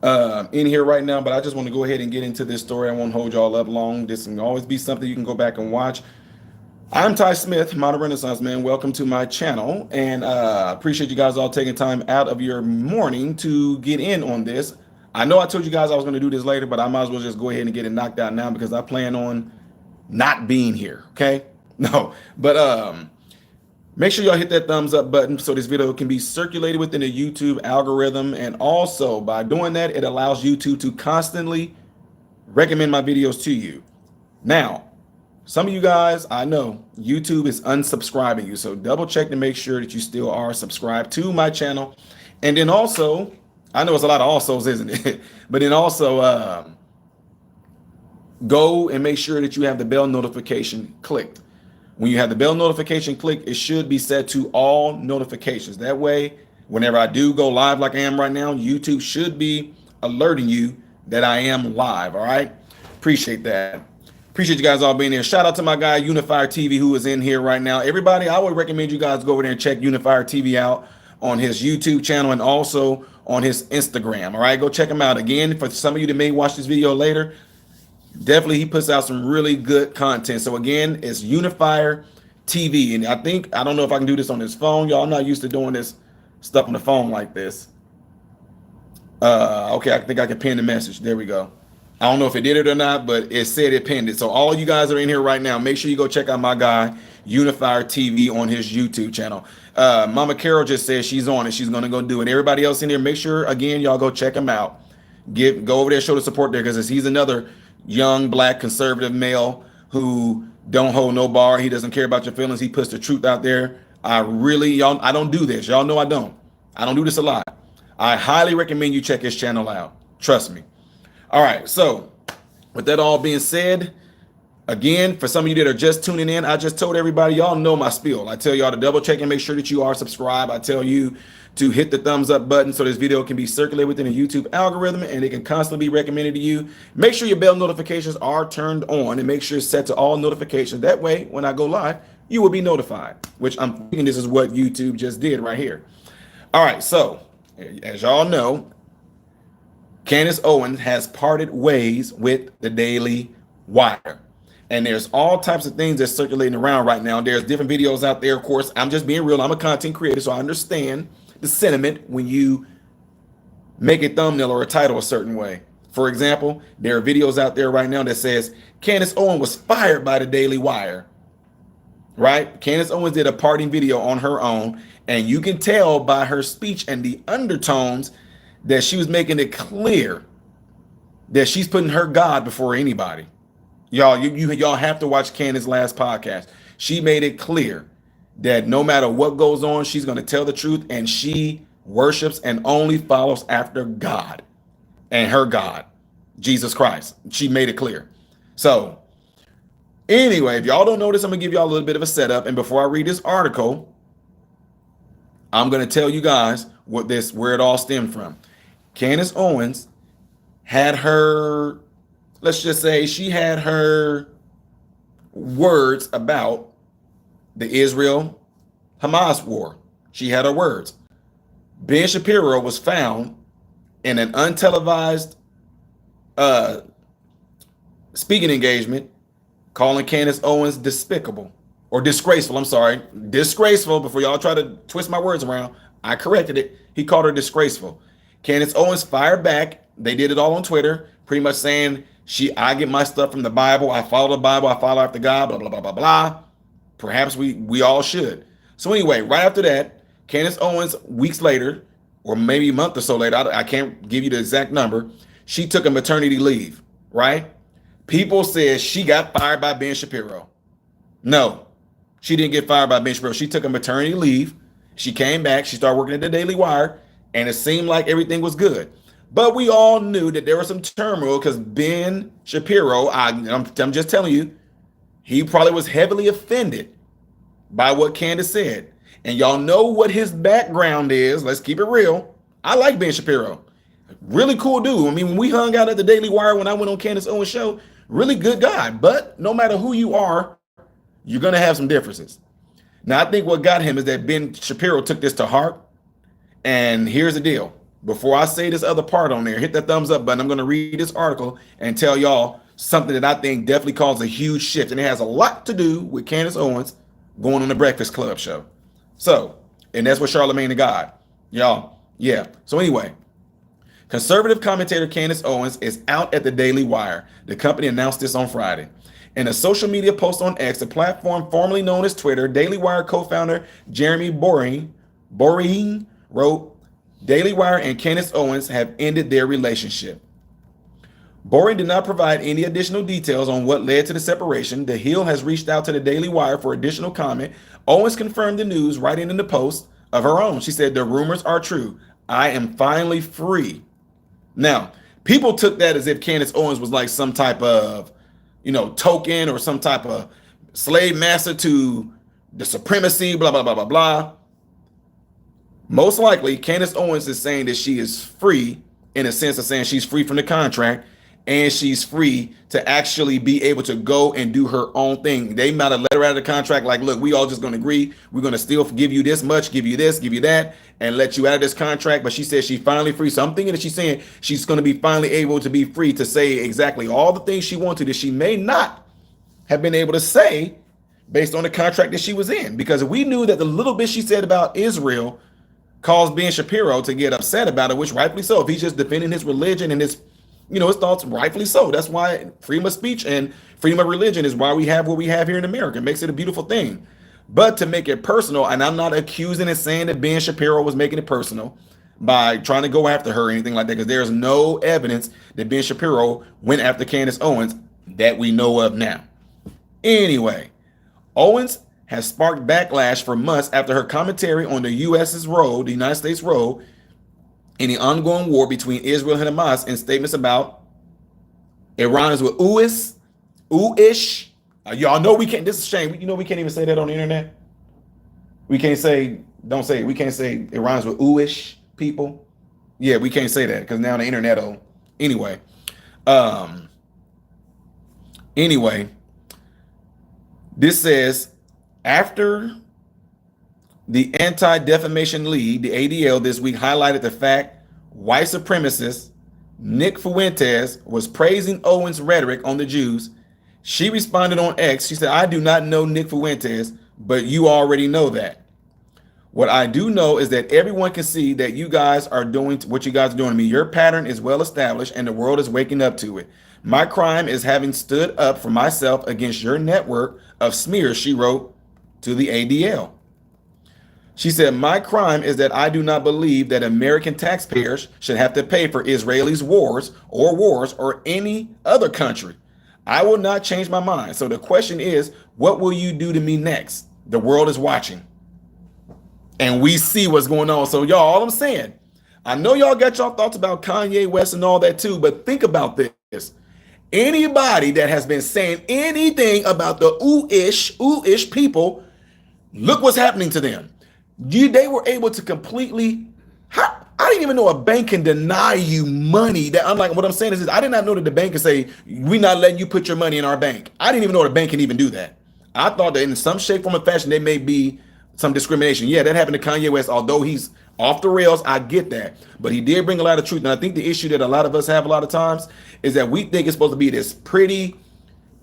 in here right now, but I just want to go ahead and get into this story. I won't hold y'all up long. This can always be something you can go back and watch. I'm Ty Smith, Modern Renaissance Man. Welcome to my channel, and appreciate you guys all taking time out of your morning to get in on this. I know I told you guys I was going to do this later, but I might as well just go ahead and get it knocked out now because I plan on not being here. Okay, no, but make sure y'all hit that thumbs up button so this video can be circulated within the YouTube algorithm. And also by doing that, it allows YouTube to constantly recommend my videos to you. Now, some of you guys, I know YouTube is unsubscribing you. So double check to make sure that you still are subscribed to my channel. And then also, I know it's a lot of alsos, isn't it? But then also go and make sure that you have the bell notification clicked. When you have the bell notification clicked, it should be set to all notifications. That way, whenever I do go live like I am right now, YouTube should be alerting you that I am live. All right. Appreciate that. Appreciate you guys all being here. Shout out to my guy Unifier TV who is in here right now. Everybody, I would recommend you guys go over there and check Unifier TV out on his YouTube channel and also on his Instagram. All right, go check him out. Again, for some of you that may watch this video later, definitely he puts out some really good content. So again, it's Unifier TV. And I don't know if I can do this on his phone. Y'all, I'm not used to doing this stuff on the phone like this. Okay, I think I can pin the message. There we go. I don't know if it did it or not, but it said it pinned it. So all you guys are in here right now, make sure you go check out my guy, Unifier TV, on his YouTube channel. Mama Carol just said she's on it. She's going to go do it. Everybody else in here, make sure, again, y'all go check him out. Go over there, show the support there, because he's another young black conservative male who don't hold no bar. He doesn't care about your feelings. He puts the truth out there. I don't do this. Y'all know I don't do this a lot. I highly recommend you check his channel out. Trust me. All right, so with that all being said, again, for some of you that are just tuning in, I just told everybody, y'all know my spiel. I tell y'all to double check and make sure that you are subscribed. I tell you to hit the thumbs up button so this video can be circulated within the YouTube algorithm and it can constantly be recommended to you. Make sure your bell notifications are turned on and make sure it's set to all notifications. That way, when I go live, you will be notified, which I'm thinking this is what YouTube just did right here. All right, so as y'all know, Candace Owens has parted ways with the Daily Wire. And there's all types of things that's circulating around right now. There's different videos out there. Of course, I'm just being real. I'm a content creator, so I understand the sentiment when you make a thumbnail or a title a certain way. For example, there are videos out there right now that says Candace Owens was fired by the Daily Wire, right? Candace Owens did a parting video on her own, and you can tell by her speech and the undertones that she was making it clear that she's putting her God before anybody. Y'all, y'all have to watch Candace's last podcast. She made it clear that no matter what goes on, she's going to tell the truth, and she worships and only follows after God and her God, Jesus Christ. She made it clear. So anyway, if y'all don't know this, I'm going to give y'all a little bit of a setup. And before I read this article, I'm going to tell you guys where it all stemmed from. Candace Owens had her, let's just say she had her words about the Israel-Hamas war. She had her words. Ben Shapiro was found in an untelevised speaking engagement calling Candace Owens despicable or disgraceful. I'm sorry, disgraceful. Before y'all try to twist my words around, I corrected it. He called her disgraceful. Candace Owens fired back. They did it all on Twitter, pretty much saying, I get my stuff from the Bible. I follow the Bible. I follow after God, blah, blah, blah, blah, blah. Perhaps we all should. So anyway, right after that, Candace Owens, weeks later, or maybe a month or so later, I can't give you the exact number, she took a maternity leave, right? People said she got fired by Ben Shapiro. No, she didn't get fired by Ben Shapiro. She took a maternity leave. She came back. She started working at the Daily Wire, and it seemed like everything was good. But we all knew that there was some turmoil because Ben Shapiro, I'm just telling you, he probably was heavily offended by what Candace said. And y'all know what his background is. Let's keep it real. I like Ben Shapiro. Really cool dude. I mean, when we hung out at the Daily Wire, when I went on Candace Owens' show, really good guy. But no matter who you are, you're going to have some differences. Now, I think what got him is that Ben Shapiro took this to heart. And here's the deal. before I say this other part on there, hit that thumbs up button. I'm going to read this article and tell y'all something that I think definitely caused a huge shift. And it has a lot to do with Candace Owens going on the Breakfast Club show. So, and that's what Charlamagne the God. Y'all, yeah. So anyway, conservative commentator Candace Owens is out at the Daily Wire. The company announced this on Friday. In a social media post on X, the platform formerly known as Twitter, Daily Wire co-founder Jeremy Boring wrote, Daily Wire and Candace Owens have ended their relationship. Boring did not provide any additional details on what led to the separation. The Hill has reached out to the Daily Wire for additional comment. Owens confirmed the news, writing in the post of her own. She said, the rumors are true. I am finally free. Now, people took that as if Candace Owens was like some type of, token or some type of slave master to the supremacy, blah, blah, blah, blah, blah. Most likely, Candace Owens is saying that she is free in a sense of saying she's free from the contract and she's free to actually be able to go and do her own thing. They might have let her out of the contract like, look, we all just going to agree. We're going to still give you this much, give you this, give you that, and let you out of this contract. But she says she's finally free. So I'm thinking that she's saying she's going to be finally able to be free to say exactly all the things she wanted that she may not have been able to say based on the contract that she was in. Because we knew that the little bit she said about Israel caused Ben Shapiro to get upset about it, which rightfully so. If he's just defending his religion and his thoughts, rightfully so. That's why freedom of speech and freedom of religion is why we have what we have here in America. It makes it a beautiful thing. But to make it personal, and I'm not accusing and saying that Ben Shapiro was making it personal by trying to go after her or anything like that, because there's no evidence that Ben Shapiro went after Candace Owens that we know of now. Anyway, Owens has sparked backlash for months after her commentary on the U.S.'s role, the United States' role, in the ongoing war between Israel and Hamas, and statements about Iran is with ooish. Y'all know we can't, this is a shame. We can't even say that on the internet. We can't say, don't say it. We can't say Iran's with ooish people. Yeah, we can't say that because now the internet will. Anyway, this says, after the Anti-Defamation League, the ADL, this week highlighted the fact white supremacist Nick Fuentes was praising Owens' rhetoric on the Jews. She responded on X. She said, I do not know Nick Fuentes, but you already know that. What I do know is that everyone can see that you guys are doing what you guys are doing to me. Your pattern is well established and the world is waking up to it. My crime is having stood up for myself against your network of smears, she wrote to the ADL. She said, my crime is that I do not believe that American taxpayers should have to pay for Israelis' wars or any other country. I will not change my mind. So the question is, what will you do to me next? The world is watching. And we see what's going on. So y'all, all I'm saying, I know y'all got y'all thoughts about Kanye West and all that too, but think about this. Anybody that has been saying anything about the ooish people, look what's happening to them. They were able to completely, I didn't even know a bank can deny you money. That unlike what I'm saying is I did not know that the bank can say, we're not letting you put your money in our bank. I didn't even know the bank can even do that. I thought that in some shape, form, or fashion, there may be some discrimination. Yeah, that happened to Kanye West. Although he's off the rails, I get that. But he did bring a lot of truth. And I think the issue that a lot of us have a lot of times is that we think it's supposed to be this pretty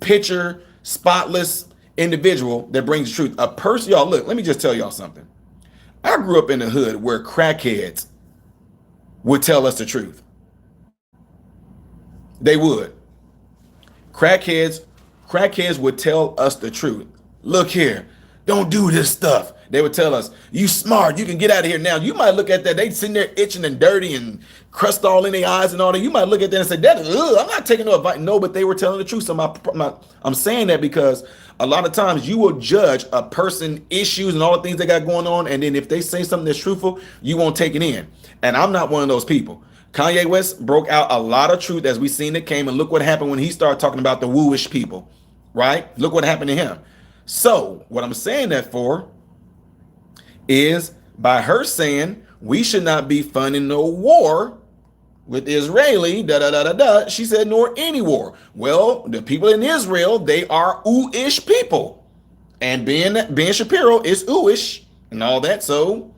picture, spotless individual that brings truth. A person, y'all, look, let me just tell y'all something. I grew up in the hood where crackheads would tell us the truth. They would. Crackheads would tell us the truth. Look here, don't do this stuff. They would tell us, you smart, you can get out of here now. You might look at that, they sitting there itching and dirty and crust all in their eyes and all that. You might look at that and say, I'm not taking no advice. No, but they were telling the truth. So I'm saying that because a lot of times you will judge a person issues and all the things they got going on. And then if they say something that's truthful, you won't take it in. And I'm not one of those people. Kanye West broke out a lot of truth as we seen it came. And look what happened when he started talking about the wooish people, right? Look what happened to him. So what I'm saying that for is by her saying we should not be funding no war with Israeli, she said, nor any war. Well, the people in Israel, they are ooish people. And Ben Shapiro is ooish and all that. So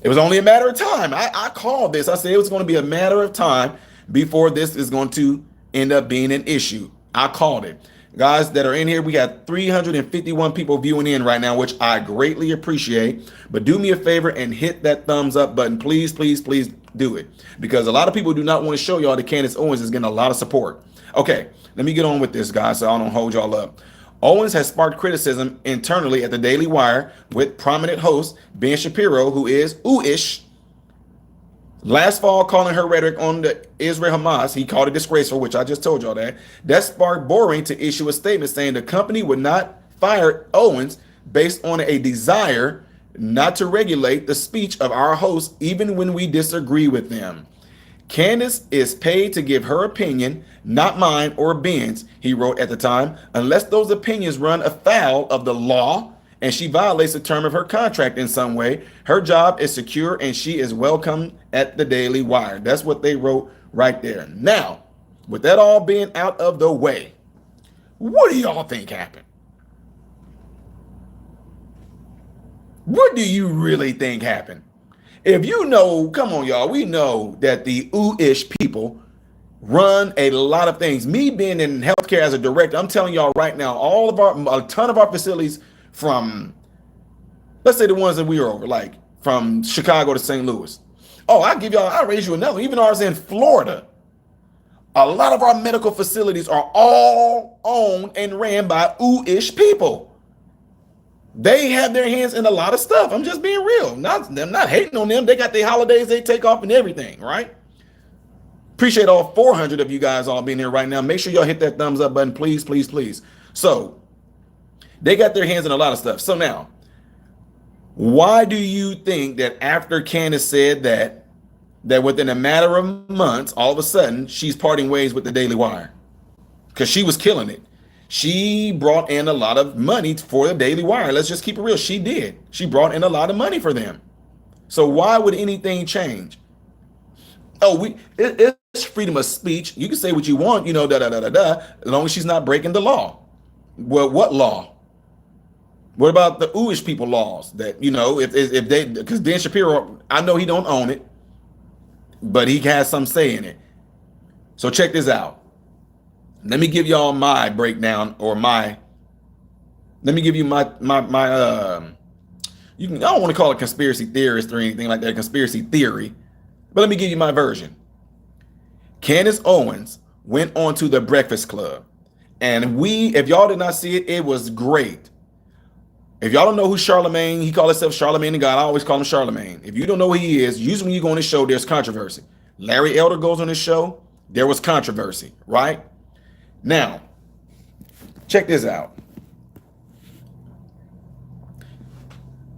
It was only a matter of time. I called this. I said it was going to be a matter of time before this is going to end up being an issue. I called it. Guys that are in here, we got 351 people viewing in right now, which I greatly appreciate. But do me a favor and hit that thumbs up button. Please, please, please do it. Because a lot of people do not want to show y'all that Candace Owens is getting a lot of support. Okay, let me get on with this, guys, so I don't hold y'all up. Owens has sparked criticism internally at the Daily Wire with prominent host Ben Shapiro, who is ooh-ish. Last fall, calling her rhetoric on the Israel-Hamas, he called it disgraceful, which I just told y'all that. That sparked Boring to issue a statement saying the company would not fire Owens based on a desire not to regulate the speech of our hosts, even when we disagree with them. Candace is paid to give her opinion, not mine or Ben's, he wrote at the time, unless those opinions run afoul of the law and she violates the term of her contract in some way. Her job is secure and she is welcome at the Daily Wire. That's what they wrote right there. Now, with that all being out of the way, what do y'all think happened? What do you really think happened? If you know, come on, y'all, we know that the ooh-ish people run a lot of things. Me being in healthcare as a director, I'm telling y'all right now, a ton of our facilities from, let's say the ones that we were over, like from Chicago to St. Louis. Oh, I'll raise you another. Even ours in Florida. A lot of our medical facilities are all owned and ran by ooh-ish people. They have their hands in a lot of stuff. I'm just being real. I'm not hating on them. They got their holidays they take off and everything, right? Appreciate all 400 of you guys all being here right now. Make sure y'all hit that thumbs up button, please, please, please. So they got their hands in a lot of stuff. So now, why do you think that after Candace said that within a matter of months, all of a sudden, she's parting ways with the Daily Wire? Because she was killing it. She brought in a lot of money for the Daily Wire. Let's just keep it real. She did. She brought in a lot of money for them. So why would anything change? Oh, it's freedom of speech. You can say what you want, as long as she's not breaking the law. Well, what law? What about the ooish people laws that, if they, because Ben Shapiro, I know he don't own it, but he has some say in it. So check this out. Let me give y'all my breakdown let me give you my I don't want to call it conspiracy theorist or anything like that, conspiracy theory, but let me give you my version. Candace Owens went on to the Breakfast Club, and if y'all did not see it, it was great. If y'all don't know who Charlemagne, he called himself Charlemagne the God. I always call him Charlemagne. If you don't know who he is, usually when you go on this show, there's controversy. Larry Elder goes on this show, there was controversy, right? Now, check this out.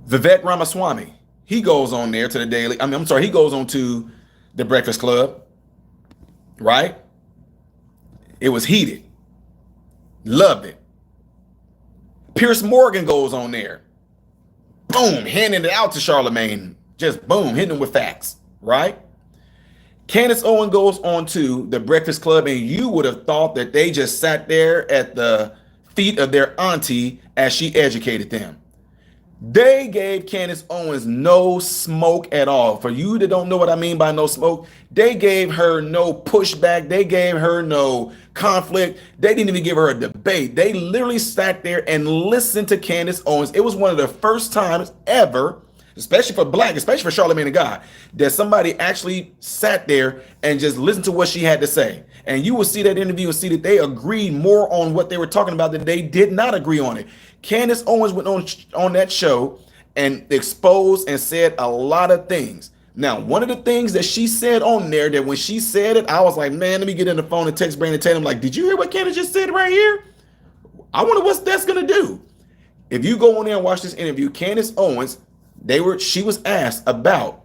Vivek Ramaswamy, he goes on there to the Daily, he goes on to the Breakfast Club, right? It was heated. Loved it. Pierce Morgan goes on there. Boom, handing it out to Charlemagne. Just boom, hitting him with facts, right? Candace Owens goes on to the Breakfast Club, and you would have thought that they just sat there at the feet of their auntie as she educated them. They gave Candace Owens no smoke at all. For you that don't know what I mean by no smoke, they gave her no pushback. They gave her no conflict. They didn't even give her a debate. They literally sat there and listened to Candace Owens. It was one of the first times ever, especially for Charlemagne the God, that somebody actually sat there and just listened to what she had to say. And you will see that interview and see that they agreed more on what they were talking about than they did not agree on it. Candace Owens went on that show and exposed and said a lot of things. Now, one of the things that she said on there, that when she said it, I was like, man, let me get in the phone and text Brandon Tatum. Like, did you hear what Candace just said right here? I wonder what that's going to do. If you go on there and watch this interview, Candace Owens, she was asked about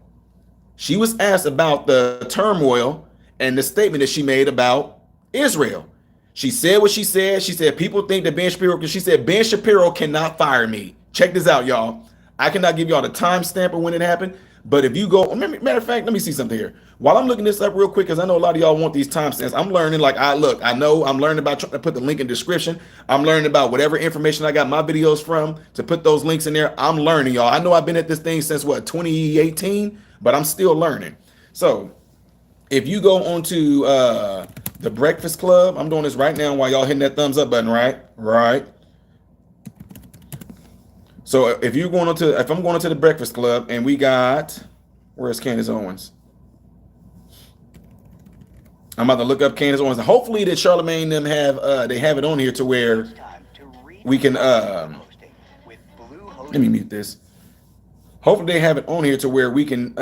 the turmoil and the statement that she made about Israel. She said what she said. She said, people think that Ben Shapiro cannot fire me. Check this out, y'all. I cannot give y'all the timestamp of when it happened, But if you go, matter of fact, let me see something here. While I'm looking this up real quick, because I know a lot of y'all want these timestamps. I'm learning. Like I know I'm learning about trying to put the link in the description. I'm learning about whatever information I got my videos from to put those links in there. I'm learning, y'all. I know I've been at this thing since what 2018, but I'm still learning. So if you go onto the Breakfast Club, I'm doing this right now while y'all hitting that thumbs up button, right? Right. So if I'm going onto the Breakfast Club and we got, where's Candace Owens? I'm about to look up Candace Owens. Hopefully that Charlemagne them have they have it on here to where we can let me mute this. Hopefully they have it on here to where we can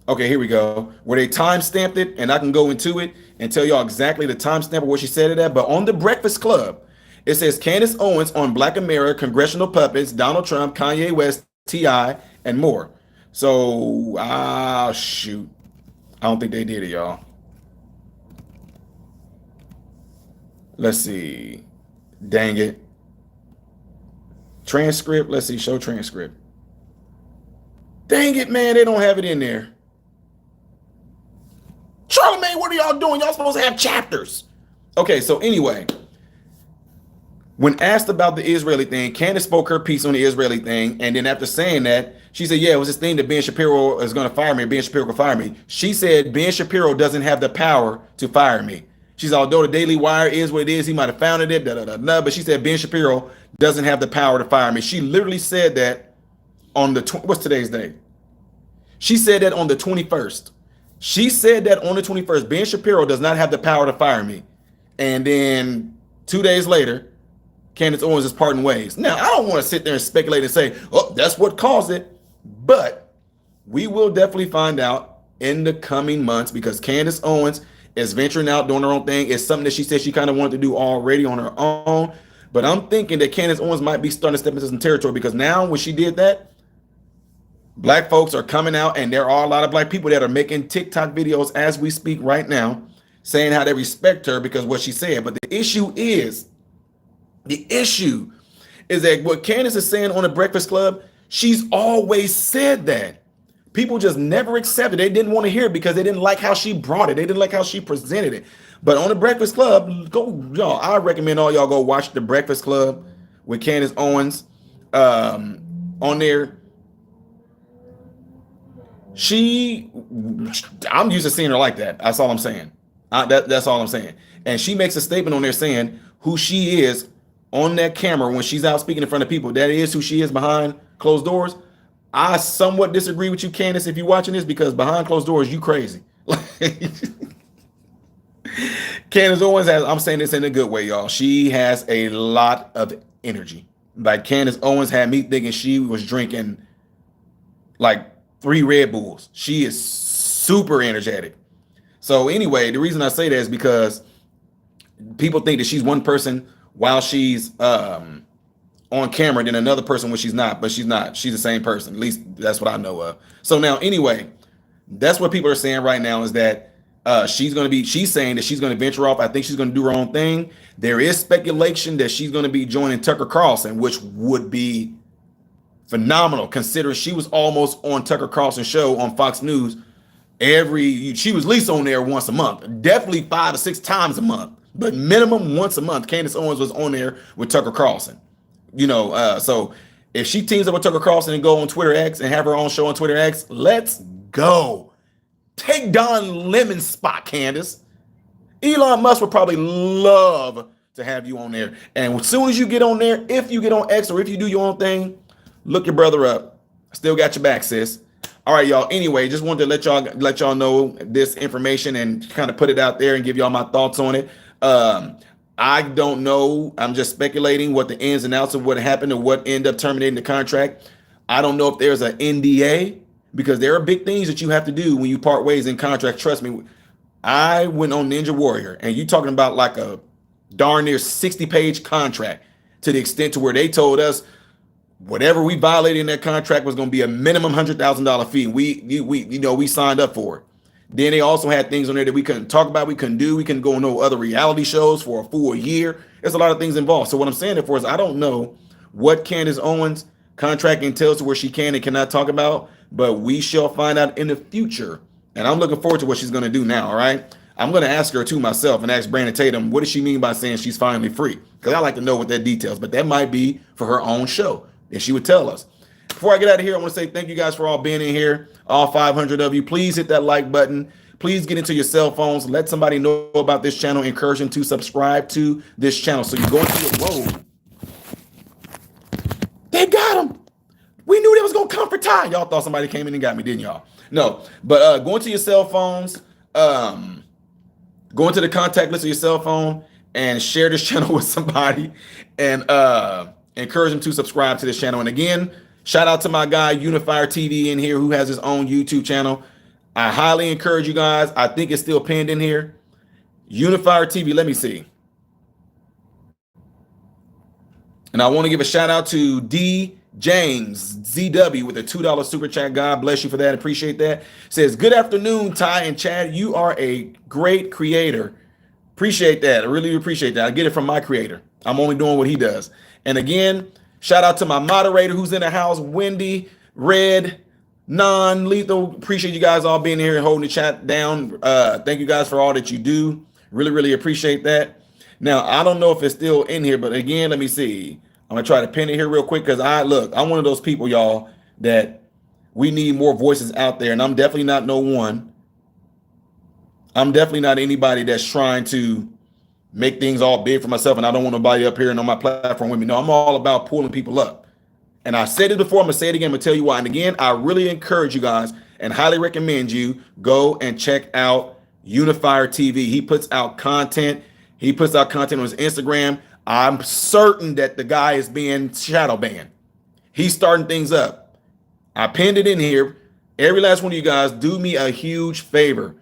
okay, here we go. Where they time stamped it and I can go into it and tell y'all exactly the timestamp of what she said it at. But on the Breakfast Club, it says Candace Owens on Black America, Congressional Puppets, Donald Trump, Kanye West, T.I., and more. So, shoot. I don't think they did it, y'all. Let's see. Dang it. Transcript. Let's see. Show transcript. Dang it, man. They don't have it in there. Charlemagne, what are y'all doing? Y'all supposed to have chapters. Okay, so anyway. When asked about the Israeli thing, Candace spoke her piece on the Israeli thing. And then after saying that, she said, yeah, it was this thing that Ben Shapiro is going to fire me. Ben Shapiro can fire me. She said, Ben Shapiro doesn't have the power to fire me. She said, although the Daily Wire is what it is, he might have founded it, but she said, Ben Shapiro doesn't have the power to fire me. She literally said that on what's today's date? She said that on the 21st. She said that on the 21st, Ben Shapiro does not have the power to fire me. And then 2 days later, Candace Owens is parting ways. Now, I don't want to sit there and speculate and say, oh, that's what caused it. But we will definitely find out in the coming months because Candace Owens is venturing out, doing her own thing. It's something that she said she kind of wanted to do already on her own. But I'm thinking that Candace Owens might be starting to step into some territory because now when she did that, black folks are coming out and there are a lot of black people that are making TikTok videos as we speak right now saying how they respect her because of what she said. But the issue is that what Candace is saying on the Breakfast Club, she's always said that. People just never accepted it. They didn't want to hear it because they didn't like how she brought it. They didn't like how she presented it. But on the Breakfast Club, go, y'all. I recommend all y'all go watch the Breakfast Club with Candace Owens on there. I'm used to seeing her like that. That's all I'm saying. That's all I'm saying. And she makes a statement on there saying who she is on that camera when she's out speaking in front of people. That is who she is behind closed doors. I somewhat disagree with you, Candace, if you're watching this, because behind closed doors, you crazy. Candace Owens I'm saying this in a good way, y'all. She has a lot of energy. Like Candace Owens had me thinking she was drinking like 3 Red Bulls. She is super energetic. So anyway, the reason I say that is because people think that she's one person while she's on camera than another person when she's not, but she's not. She's the same person. At least that's what I know of. So now, anyway, that's what people are saying right now is that she's saying that she's going to venture off. I think she's going to do her own thing. There is speculation that she's going to be joining Tucker Carlson, which would be phenomenal considering she was almost on Tucker Carlson's show on Fox News. She was at least on there once a month, definitely 5 or 6 times a month, but minimum once a month. Candace Owens was on there with Tucker Carlson. So if she teams up with Tucker Carlson and go on Twitter X and have her own show on Twitter X, let's go. Take Don Lemon's spot, Candace. Elon Musk would probably love to have you on there. And as soon as you get on there, if you get on X or if you do your own thing, look your brother up. Still got your back, sis. All right, y'all. Anyway, just wanted to let y'all know this information and kind of put it out there and give y'all my thoughts on it. I don't know. I'm just speculating what the ins and outs of what happened and what ended up terminating the contract. I don't know if there's an NDA because there are big things that you have to do when you part ways in contract. Trust me. I went on Ninja Warrior and you talking about like a darn near 60-page contract to the extent to where they told us whatever we violated in that contract was going to be a minimum $100,000 fee. We signed up for it. Then they also had things on there that we couldn't talk about, we couldn't do, we couldn't go on no other reality shows for a full year. There's a lot of things involved. So what I'm saying therefore is I don't know what Candace Owens contract entails to where she can and cannot talk about, but we shall find out in the future. And I'm looking forward to what she's going to do now. All right. I'm going to ask her too myself and ask Brandon Tatum, what does she mean by saying she's finally free? Because I like to know what that details, but that might be for her own show and she would tell us. Before I get out of here, I want to say thank you guys for all being in here. All 500 of you, please hit that like button. Please get into your cell phones. Let somebody know about this channel. Encourage them to subscribe to this channel. So you go into your road. They got him. We knew they was going to come for Ty. Y'all thought somebody came in and got me, didn't y'all? No, but go into your cell phones. Go into the contact list of your cell phone and share this channel with somebody and encourage them to subscribe to this channel. And again, shout out to my guy Unifier TV in here who has his own YouTube channel. I highly encourage you guys. I think it's still pinned in here. Unifier TV. Let me see. And I want to give a shout out to D James ZW with a $2 super chat. God bless you for that. Appreciate that. Says, good afternoon, Ty and Chad. You are a great creator. Appreciate that. I really appreciate that. I get it from my creator. I'm only doing what he does. And again, shout out to my moderator who's in the house, Wendy, Red, Non-Lethal. Appreciate you guys all being here and holding the chat down. Thank you guys for all that you do. Really, really appreciate that. Now, I don't know if it's still in here, but again, let me see. I'm going to try to pin it here real quick because I'm one of those people, y'all, that we need more voices out there. And I'm definitely not no one. I'm definitely not anybody that's trying to make things all big for myself. And I don't want nobody up here and on my platform with me. No, I'm all about pulling people up. And I said it before. I'm going to say it again. I'm going to tell you why. And again, I really encourage you guys and highly recommend you go and check out Unifier TV. He puts out content. He puts out content on his Instagram. I'm certain that the guy is being shadow banned. He's starting things up. I pinned it in here. Every last one of you guys, do me a huge favor.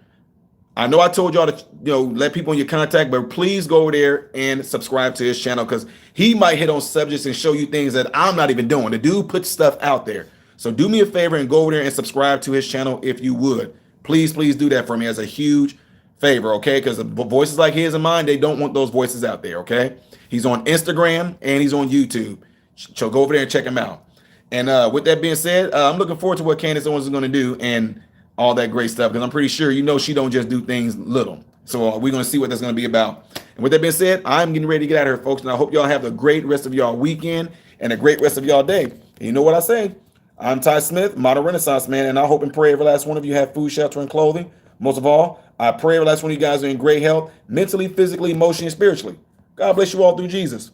I know I told y'all to let people in your contact, but please go over there and subscribe to his channel because he might hit on subjects and show you things that I'm not even doing. The dude puts stuff out there. So do me a favor and go over there and subscribe to his channel if you would. Please, please do that for me as a huge favor, okay? Because voices like his and mine, they don't want those voices out there, okay? He's on Instagram and he's on YouTube. So go over there and check him out. And with that being said, I'm looking forward to what Candace Owens is going to do and all that great stuff because I'm pretty sure she don't just do things little. So we're going to see what that's going to be about. And with that being said, I'm getting ready to get out of here, folks. And I hope y'all have a great rest of y'all weekend and a great rest of y'all day. And you know what I say? I'm Ty Smith, modern Renaissance man, and I hope and pray every last one of you have food, shelter, and clothing. Most of all, I pray every last one of you guys are in great health, mentally, physically, emotionally, and spiritually. God bless you all through Jesus.